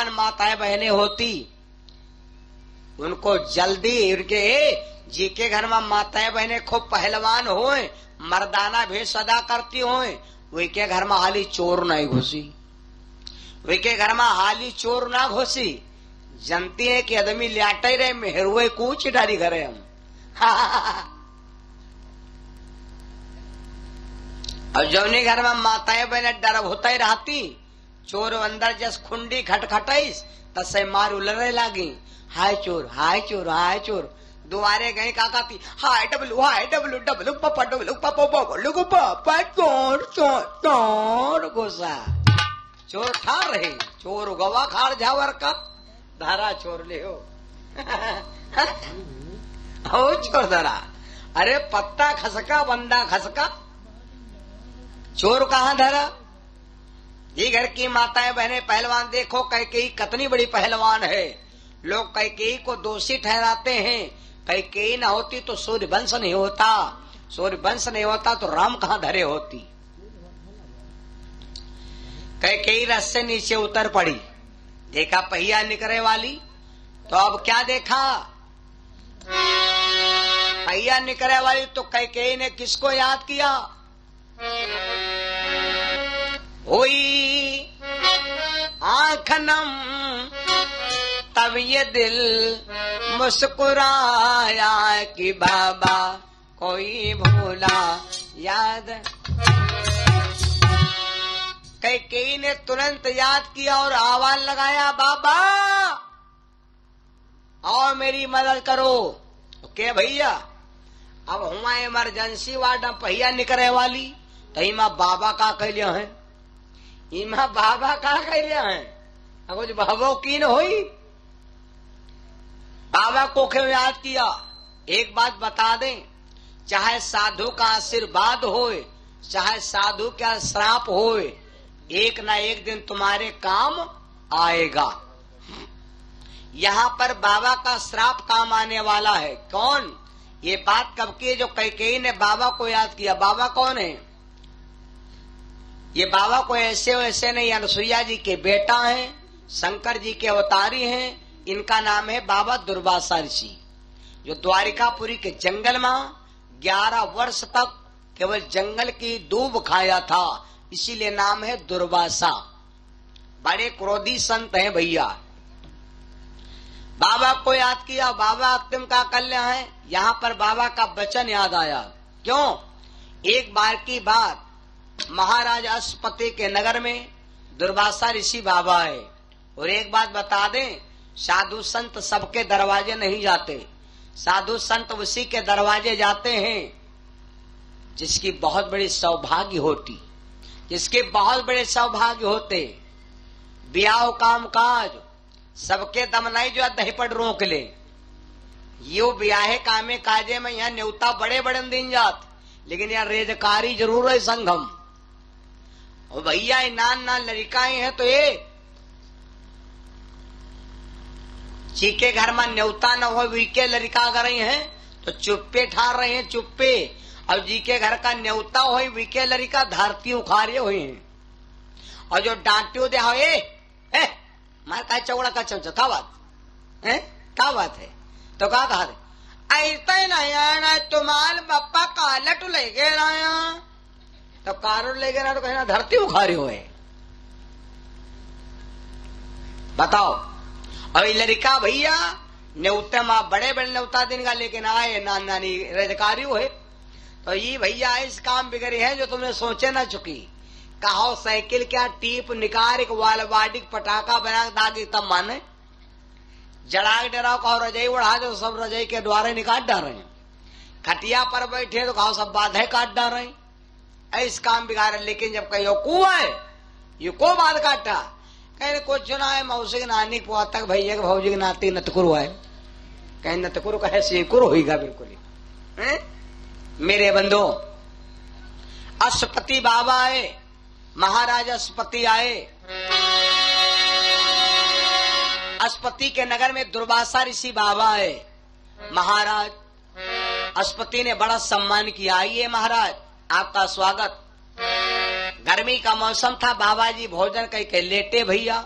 पहलवान माताएं बहनें होती, उनको जल्दी उनके जी के घर में माताएं बहनें खूब पहलवान होए, मर्दाना भेष अदा करती होए, वे के घर में हाली चोर नहीं घुसी, वे के घर में हाली चोर ना घुसी। जानती है कि आदमी लाटे रहे मेहरुए कूच डाली घरे हम। अब जौनी घर में माताएं बहने डर होता ही रहती, चोर अंदर जस खुंडी खटखटाइस तसे मार उलरे लागी, हाय चोर हाय चोर हाय चोर। दुआरे गए का कहती हाय डब्लू डब्लू पापा डब्लू पापा बबलू को पापा चोर चोर चोर घुसा। चोर ठार रहे, चोर गवा खार झावर का धारा चोर ले हो। हो चोर धरा, अरे पत्ता खसका बंदा खसका, चोर कहाँ धरा। ये घर की माताएं बहनें पहलवान देखो, कैकेयी कितनी बड़ी पहलवान है। लोग कैकेयी को दोषी ठहराते हैं, कैकेयी न होती तो सूर्यवंश नहीं होता, सूर्यवंश नहीं होता तो राम कहाँ धरे होती। कैकेयी रस से नीचे उतर पड़ी, देखा पहिया निकरे वाली, तो अब क्या देखा, पहिया निकरे वाली। तो कैकेयी ने किसको याद किया, हुई आँख नम, तब ये दिल मुस्कुराया कि बाबा कोई भूला याद। कैकेयी ने तुरंत याद किया और आवाज लगाया, बाबा आओ मेरी मदद करो। के भैया अब हुआ इमरजेंसी वार्ड में पहिया निकले वाली, तो इमा बाबा का कहलिया है, इमा बाबा का कहलिया है, कुछ बाबो की न होई। बाबा को क्यों याद किया, एक बात बता दें, चाहे साधु का आशीर्वाद होए, चाहे साधु का श्राप होए, एक ना एक दिन तुम्हारे काम आएगा। यहाँ पर बाबा का श्राप काम आने वाला है। कौन, ये बात कब की है, जो कैकेयी ने बाबा को याद किया। बाबा कौन है, ये बाबा को ऐसे वैसे नहीं, अनुसुईया जी के बेटा हैं, शंकर जी के अवतारी हैं। इनका नाम है बाबा दुर्वासा ऋषि, जो द्वारिकापुरी के जंगल में 11 वर्ष तक केवल जंगल की दूब खाया था, इसीलिए नाम है दुर्वासा। बड़े क्रोधी संत हैं भैया। बाबा को याद किया, बाबा तुम का कल्याण है। यहाँ पर बाबा का वचन याद आया। क्यों, एक बार की बात, महाराज अश्वपति के नगर में दुर्वासा ऋषि बाबा है। और एक बात बता दें, साधु संत सबके दरवाजे नहीं जाते, साधु संत उसी के दरवाजे जाते हैं जिसकी बहुत बड़ी सौभाग्य होती, जिसके बहुत बड़े सौभाग्य होते। ब्याह काम काज सबके दम नहीं जो दहीपट रोक ले, यो ब्याहे कामे काजे में यहाँ न्योता बड़े बड़े दिन जात, लेकिन यहाँ रेजकारी जरूर है संगम। और भैया नान नान लड़काएं हैं, तो ये जी के घर में न्योता न हो, वीके लड़का अगर हैं तो चुप्पे ठार रहे हैं, चुप्पे। अब जी के घर का न्योता हो, वीके लड़का धरती उखारे हुए हैं। और जो डांटियो दे हो, मार का चौड़ा का चमचा, क्या बात है, क्या बात है, तो क्या कहा ऐसा नहीं तुम्हारे पप्पा कालट ले गए, तो कारोट ले गए ना, तो कहना धरती उखारे हुए। बताओ। और लड़का भैया न्योते माँ बड़े बड़े न्योता दिन का लेकिन आए नान नानी रजकारी है, तो ये भैया इस काम बिगड़े हैं जो तुमने सोचे ना चुकी। कहो साइकिल क्या टीप निकार एक वालवाडिक पटाखा बना दागी तब माने, जड़ाग डराओ कहो रजाई उड़ा दो, सब रजाई के द्वारे निकाल डाल रहे हैं। खटिया पर बैठे तो कहो सब बाधे काट डाल रहे हैं, इस काम बिगाड़े। लेकिन जब कहो कुआ है, ये को बात काटा, कहीं कुछ चुना है मौसी के नानी पुआ तक भैया के भौजी के नाती नतकुरु है, कहीं नतकुरु कहे सिंकुरु होगा बिल्कुल ही। मेरे बंधु अश्वपति बाबा आए, महाराज अश्वपति आए। अश्वपति के नगर में दुर्वासा ऋषि बाबा आए। महाराज अश्वपति ने बड़ा सम्मान किया, आइए महाराज आपका स्वागत। गर्मी का मौसम था, बाबा जी भोजन कह के लेटे भैया।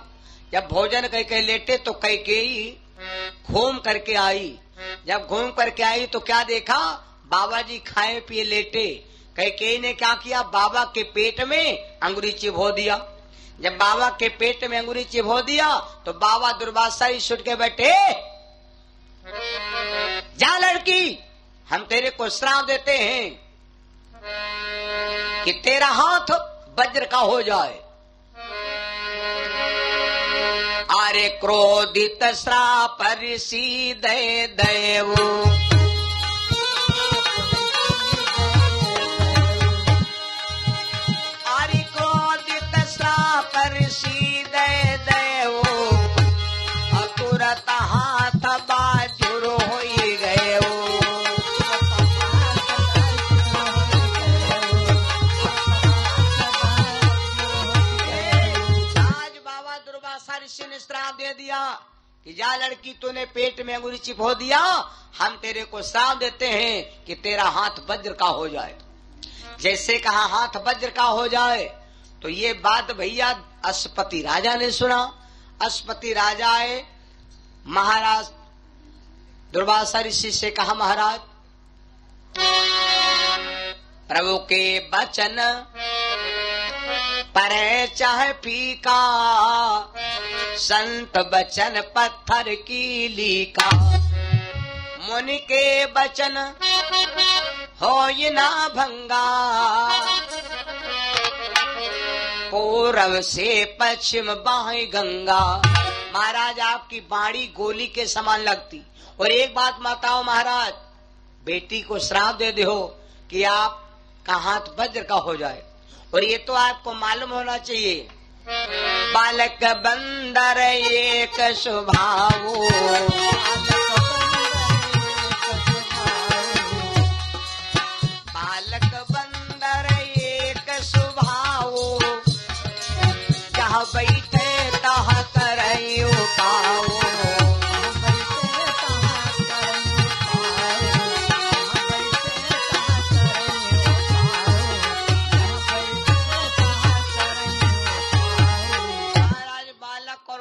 जब भोजन कई लेटे तो कैकेयी घूम करके आई। जब घूम करके आई तो क्या देखा, बाबा जी खाए पिए लेटे। कैकेयी ने क्या किया, बाबा के पेट में अंगुरी चिबो दिया। जब बाबा के पेट में अंगुरी चिबो दिया तो बाबा दुर्वासा ही छुट के बैठे, जा लड़की, हम तेरे को श्राप देते हैं कि तेरा हाथ वज्र का हो जाए। अरे क्रोधित श्राप ऋषि दे देव, अरे क्रोधित श्राप ऋषि दे देव, तुरत हाथ बाजुर हो गए। ऋषि ने श्राप दे दिया कि जा लड़की, तूने पेट में अंगुली चिपो दिया, हम तेरे को श्राप देते हैं कि तेरा हाथ वज्र का हो जाए। जैसे कहा हाथ वज्र का हो जाए तो ये बात भैया अश्वपति राजा ने सुना। अश्वपति राजा आए, महाराज दुर्वासा ऋषि से कहा, महाराज प्रभु के वचन परे चाहे फीका, संत बचन पत्थर की लीका। मुनि के बचन हो ये ना भंगा, पूरब से पश्चिम बाएं गंगा। महाराज आपकी बाणी गोली के समान लगती। और एक बात बताओ महाराज, बेटी को श्राप दे दो कि आपका हाथ वज्र का हो जाए। और ये तो आपको मालूम होना चाहिए, बालक बंदर एक स्वभाव, बालक बंदर एक स्वभाव, जहाँ बैठे तहाँ करयो पाओ।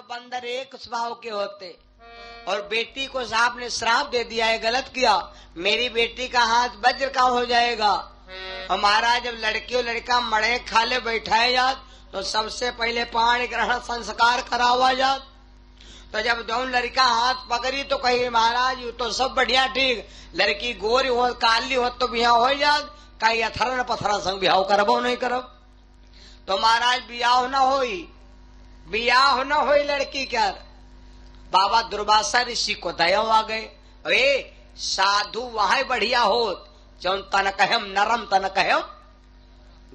बंदर एक स्वभाव के होते, और बेटी को साहब ने श्राप दे दिया है, गलत किया, मेरी बेटी का हाथ वज्र का हो जाएगा। और महाराज जब लड़की और लड़का मड़े खाले बैठाए जात तो सबसे पहले पाणी ग्रहण संस्कार करावा जात। तो जब दोनों लड़का हाथ पकड़ी तो कही, महाराज यू तो सब बढ़िया ठीक, लड़की गोरी हो काली हो तो बिहाव हो जात, कहीं अथरन पथरा संग बिहाव करबो नहीं करब। तो महाराज बियाह न होई, बियाह न हो लड़की क्या। बाबा दुर्वासा ऋषि को दया आ गए, अरे साधु वहां बढ़िया हो, जौन तन कहम नरम तन कहम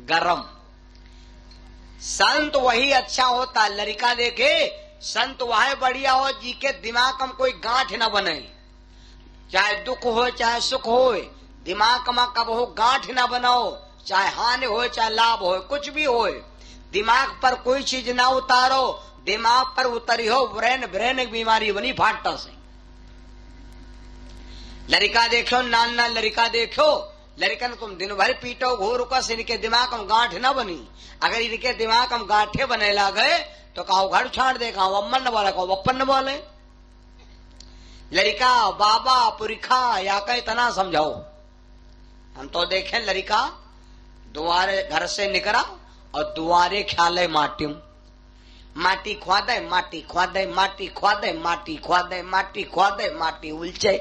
गरम। संत वही अच्छा होता, लड़का देखे संत वहां बढ़िया हो जी के दिमाग में कोई गांठ न बने, चाहे दुख हो चाहे सुख हो, दिमाग में कब हो गांठ न बनाओ, चाहे हानि हो चाहे लाभ हो, कुछ भी हो, दिमाग पर कोई चीज ना उतारो, दिमाग पर उतरी हो ब्रेन की बीमारी बनी फाटता से। लड़का देखो, नाना लड़का देखो, लड़कन तुम दिन भर पीटो घोर का से इनके दिमाग में गांठ न बनी। अगर इनके दिमाग में गांठे बने ला गए तो कहो घर छाड़ दे, कहो अम्मन न बोले, कहो अप्पन न बोले। लड़का बाबा पुरिखा या कहीं तना समझाओ। हम तो देखें लड़का द्वारे घर से निकला और दुआरे ख्याले माटी माटी ख्वादे माटी ख्वादे माटी ख्वादे माटी ख्वादे माटी ख्वादे माटी उलझे।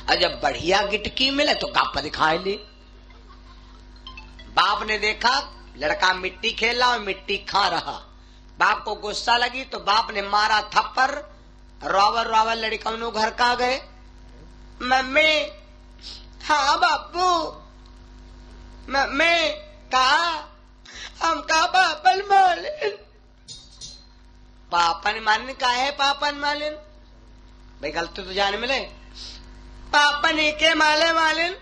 और जब बढ़िया गिटकी मिले तो गाप दिखाए ली। बाप ने देखा लड़का मिट्टी खेला और मिट्टी खा रहा, बाप को गुस्सा लगी तो बाप ने मारा थप्पड़। रोवर रोवर लड़का घर का गए, मम्मी हाँ बापू, मम्मी कहा हम का पापन मालिन। पापन मालिन का है पापन मालिन, भाई गलती तो जाने मिले। पापन ही के माले मालिन,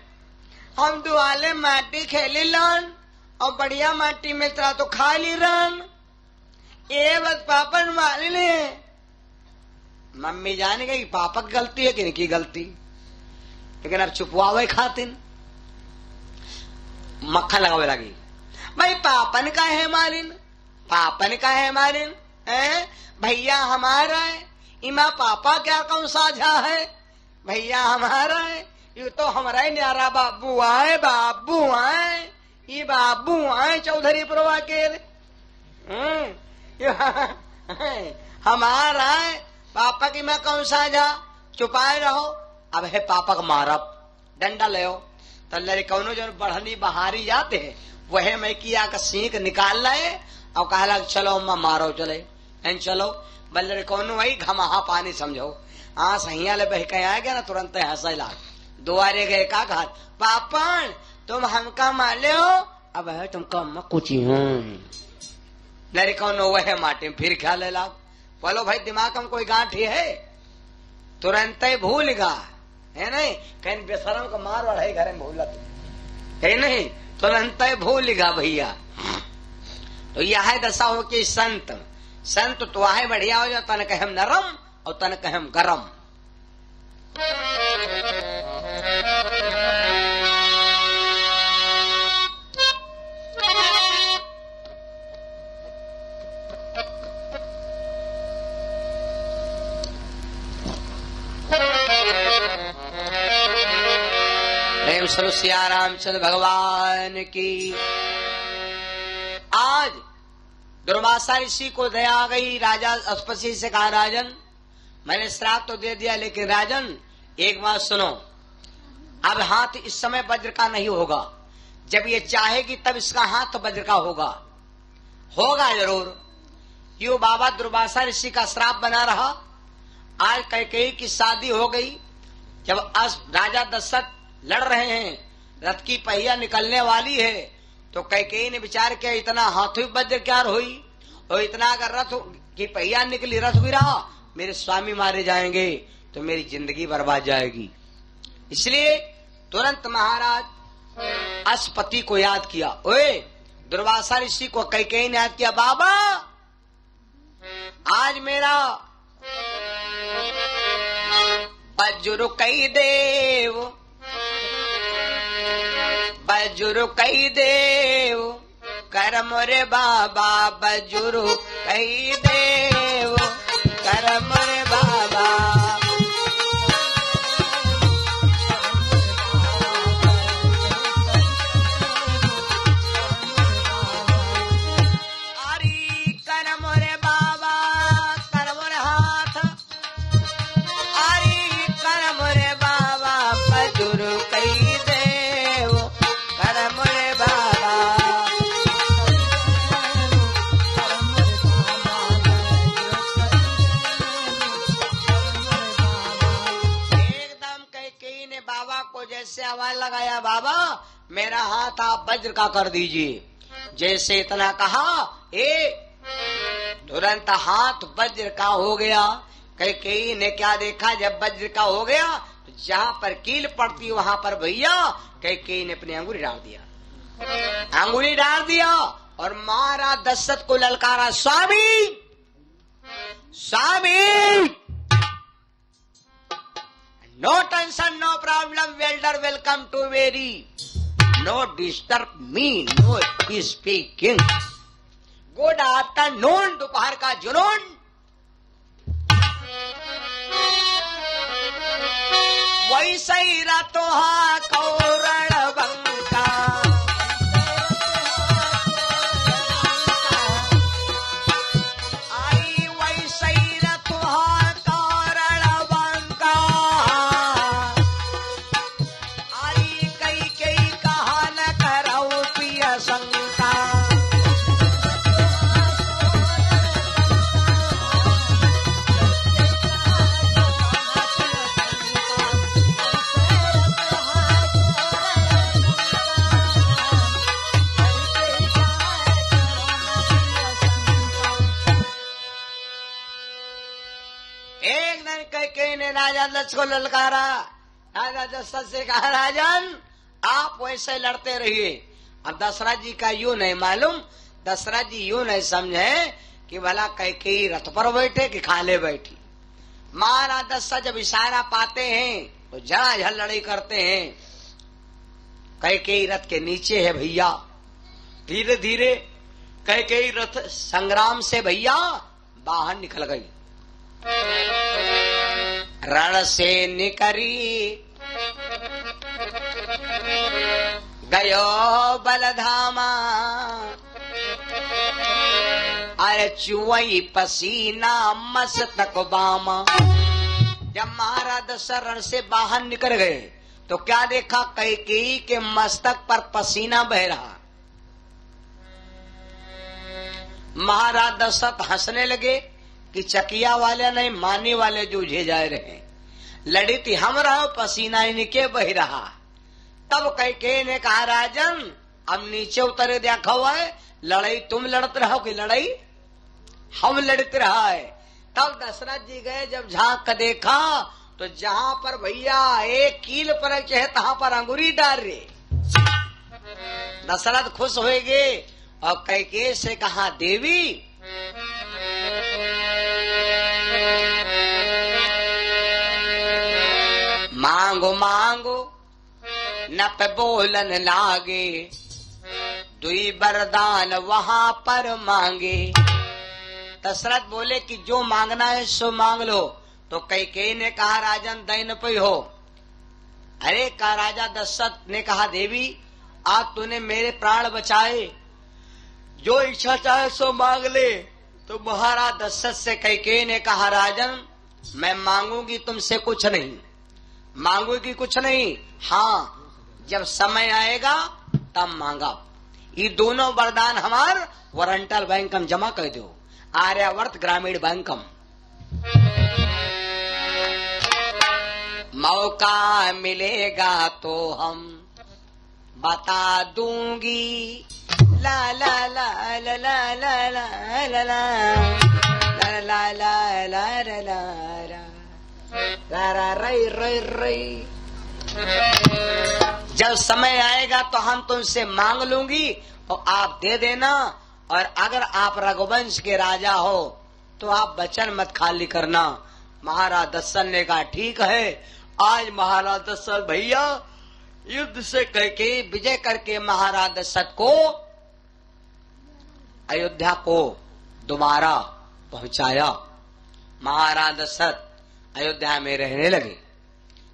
हम दुआले माटी खेली लन और बढ़िया माटी में तरह तो खा ली रन, ये बस पापन मालिन है। मम्मी जाने गई पापा की गलती है कि इनकी गलती, लेकिन अब छुपवावे खातिन मक्खन लगावे लगी। भाई पापन का है मालिन, पापन का है मालिन, भैया हमारा है, इमा पापा क्या कौन साझा है, भैया हमारा है, ये तो हमारा ही न्यारा बाबू आए, ये बाबू आए चौधरी प्रभा के हमारा है, पापा की मैं कौन साझा, छुपाए रहो। अब है पापा का मारब डंडा ले तो लड़े कौनो जो बढ़नी बहारी जाते हैं वह मैं किया का सीख निकाल लाए और कहला चलो अम्मा मारो चले चलो बल्ले कौनो वही घमाहा पानी समझो। हाँ सहिया ले बह के आ गया ना तुरंत हंसला दुआरे गए का कहा पापा तुम हमका माले हो, अब है तुमका अम्मा कुछ हूँ लड़े कौनो वह माटे फिर ख्याल ला बोलो भाई दिमाग में कोई गांठी है, तुरंत ही भूल गा है नहीं, कहीं बेशरम का मार वाला घर में भूल है नहीं, तुरंत ही भूल गा भैया। तो यह है दशा हो कि संत तो आहे बढ़िया हो जाओ, तन कहे हम नरम और तन कहे हम गरम। प्रेम स्वरूप सिया रामचंद्र भगवान की। आज दुर्वासा ऋषि को दया आ गई, राजा अस्पति से कहा राजन मैंने श्राप तो दे दिया लेकिन राजन एक बात सुनो, अब हाथ इस समय वज्र का नहीं होगा, जब ये चाहेगी तब इसका हाथ वज्र का होगा जरूर। यो बाबा दुर्वासा ऋषि का श्राप बना रहा। आज कैकेयी की शादी हो गई, जब राजा दशरथ लड़ रहे हैं, रथ की पहिया निकलने वाली है, तो कैकेयी ने विचार किया इतना हाथों वज्र क्या हुई, और इतना अगर रथ की पहिया निकली रथ गिरा मेरे स्वामी मारे जाएंगे तो मेरी जिंदगी बर्बाद जाएगी। इसलिए तुरंत महाराज अस्पति को याद किया। ओए दुर्वासा ऋषि को कैकेयी ने याद किया, बाबा आज मेरा बजुर्ग कई देव करम रे बाबा, बजुर्ग कई देव करम रे बाबा। अरे करम रे बाबा करम रे हाथ, अरे करम रे बाबा बजुर्ग कई देव करम रे बाबा। बाबा को जैसे आवाज लगाया, बाबा मेरा हाथ आप वज्र का कर दीजिए। जैसे इतना कहा तुरंत हाथ वज्र का हो गया। कैकेयी ने क्या देखा, जब वज्र का हो गया तो जहाँ पर कील पड़ती वहां पर भैया कैकेयी ने अपनी अंगुली डाल दिया और मारा दशरथ को ललकारा, स्वामी स्वामी no tension no problem welder welcome to very no disturb me no speaking good afternoon, दोपहर का जुनून। वैसे ही रातों कौरण बंका, आई वैसे ही रातों कौरण बंका, आई कई कहा न करऊ पिय शंका। राजा दशरथ को ललकारा, राजा दशरथ से कहा राजन आप वैसे लड़ते रहिए। अब दशरथ जी का यूं नहीं मालूम, दशरथ जी यूं नहीं समझे कि भला कैकेयी रथ पर बैठे कि खाले बैठी। महाराज दशरथ जब इशारा पाते हैं तो झड़ाझड़ लड़ाई करते हैं। कैकेयी रथ के नीचे है भैया, धीरे धीरे कैकेयी रथ संग्राम से भैया बाहर निकल गई। रण से निकरी गयो बलधामा, अरे चुवई पसीना मस्तक बामा। जब महाराज दशरथ रण से बाहर निकल गए तो क्या देखा, कैकेयी के मस्तक पर पसीना बह रहा। महाराज दशरथ हंसने लगे कि चकिया वाले नहीं मानी वाले जूझे जा रहे, लड़ी थी हम रहो, पसीना इनके बह रहा। तब कैकेयी ने कहा, राजन अब नीचे उतरे देखा हुआ है, लड़ाई तुम लड़ते रहो कि लड़ाई हम लड़ते रहा है। तब दशरथ जी गए, जब झांक कर देखा तो जहां पर भैया एक कील पर चाहे तहां पर अंगुरी डाल रहे। दशरथ खुश हो गए और कैकेयी से कहा, देवी मांगो मांगो न पे बोलन लागे, दुई वरदान वहां पर मांगे। दशरथ बोले कि जो मांगना है सो मांग लो। तो कैकेयी ने कहा, राजन दैन पे हो। अरे का राजा दशरथ ने कहा, देवी आज तूने मेरे प्राण बचाए, जो इच्छा चाहे सो मांग ले। तो महाराज दशरथ से कैकेयी ने कहा, राजन मैं मांगूंगी तुमसे कुछ नहीं, मांगूंगी कुछ नहीं, हाँ जब समय आएगा तब मांगा। ये दोनों वरदान हमार वारंटल बैंक में जमा कर दो, आर्यावर्त ग्रामीण बैंक में। मौका मिलेगा तो हम बता दूंगी, ला ला ला ला ला ला ला ला ला ला ला ला ला रई रई रई। जब समय आएगा तो हम तुमसे मांग लूंगी और आप दे देना, और अगर आप रघुवंश के राजा हो तो आप वचन मत खाली करना। महाराज दशरथ ने कहा, ठीक है। आज महाराज दशरथ भैया युद्ध से करके विजय करके महाराज दशरथ को अयोध्या को दोबारा पहुंचाया। महाराज दशरथ अयोध्या में रहने लगे।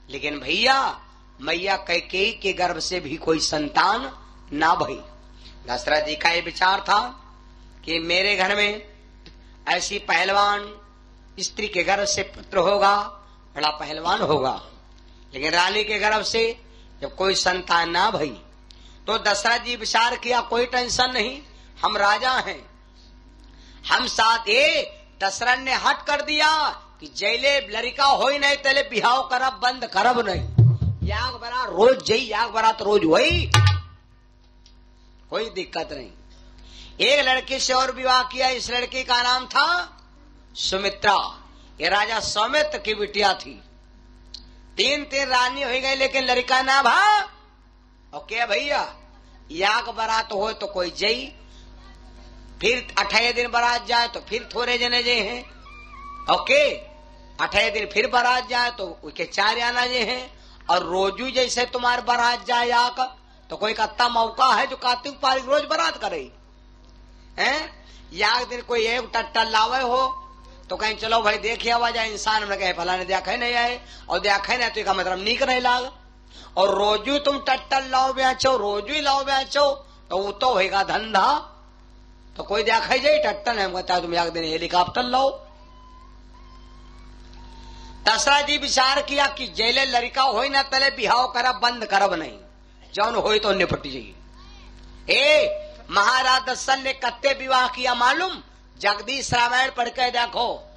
लेकिन भैया मैया कैकेयी के गर्भ से भी कोई संतान ना भई। दशरथ जी का ये विचार था कि मेरे घर में ऐसी पहलवान स्त्री के गर्भ से पुत्र होगा, बड़ा पहलवान होगा। लेकिन रानी के गर्भ से जब कोई संतान ना भई तो दशरथ जी विचार किया, कोई टेंशन नहीं, हम राजा हैं, हम साथ। ये दशरथ ने हट कर दिया कि जैले लड़का हो ही नहीं तेले बिहाव करब बंद करब नहीं, याग बरा रोज जई, याग बरा तो रोज वही, कोई दिक्कत नहीं। एक लड़की से और विवाह किया, इस लड़की का नाम था सुमित्रा। ये राजा सौमित्र की बिटिया थी। 3 रानी हो गई लेकिन लड़का ना भा। ओके भैया, याग बरात हो तो कोई जई, फिर 28 दिन बारात जाए तो फिर थोड़े जने जे हैं। ओके 28 दिन फिर बारात जाए तो उसके 4 आना जे हैं। और रोजू जैसे तुम्हारे बारात जाए याक तो कोई कत्ता मौका है जो कार्तिक पारिक रोज बारात करे हैं। याक दिन कोई एक टट्टल लावे हो तो कहीं चलो भाई देखिए आवाज आए, इंसान में कहे फलाने देखे नहीं आए और देखे नहीं तो इसका मतलब नीक नहीं लाग। और रोजू तुम टट्टल लाओ बेचो, रोजू ही लाओ बेचो तो वो तो होगा धंधा। तो कोई देखे जाए टट्टल है कहता तुम एक दिन हेलीकॉप्टर लाओ। दशरथ जी विचार किया कि जेले लड़का हो न तले बिहाव करब बंद करब नहीं, जौन हो तो निपट जाइए। ए महाराज दशरथ ने कत्ते विवाह किया मालूम? जगदीश रामायण पढ़ के देखो।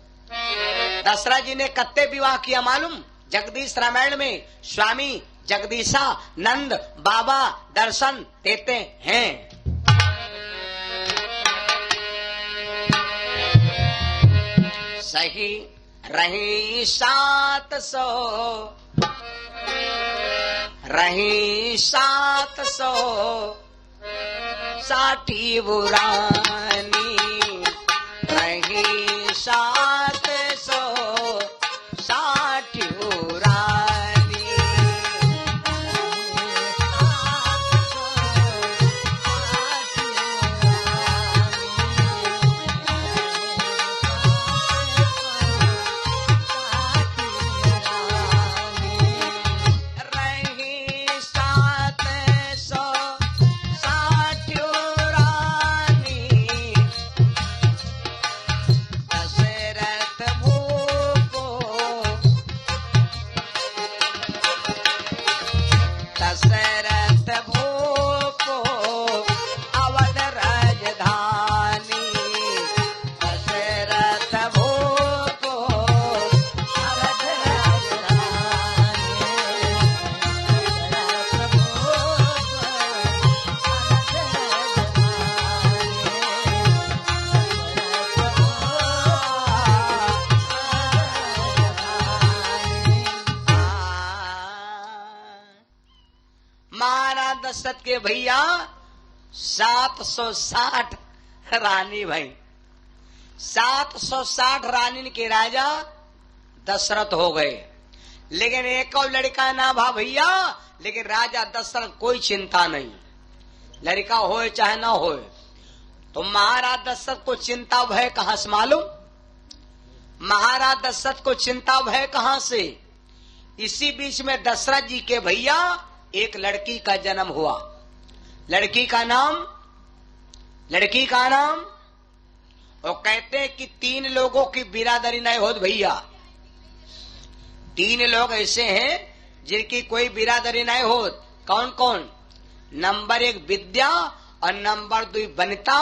दशरथ जी ने कत्ते विवाह किया मालूम? जगदीश रामायण में स्वामी जगदीशा नंद बाबा दर्शन देते हैं। सही रही 700 रही 760 बुरानी रही 760 बुरानी। दशरथ के भैया 760 रानी भाई, 760 रानी के राजा दशरथ हो गए। लेकिन एक और लड़का ना भा भैया, लेकिन राजा दशरथ कोई चिंता नहीं, लड़का होए चाहे ना होए। तो महाराज दशरथ को चिंता भय कहां से मालूम? महाराज दशरथ को चिंता भय कहां से? इसी बीच में दशरथ जी के भैया एक लड़की का जन्म हुआ। लड़की का नाम और कहते हैं कि 3 लोगों की बिरादरी नहीं होती भैया। 3 लोग ऐसे हैं जिनकी कोई बिरादरी नहीं होती। कौन कौन? नंबर 1 विद्या, और नंबर 2 वनिता,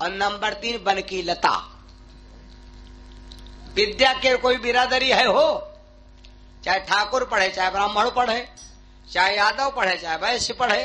और नंबर 3 बनकी लता। विद्या के कोई बिरादरी है हो, चाहे ठाकुर पढ़े, चाहे ब्राह्मण पढ़े, चाहे यादव पढ़े, चाहे वैश्य पढ़े,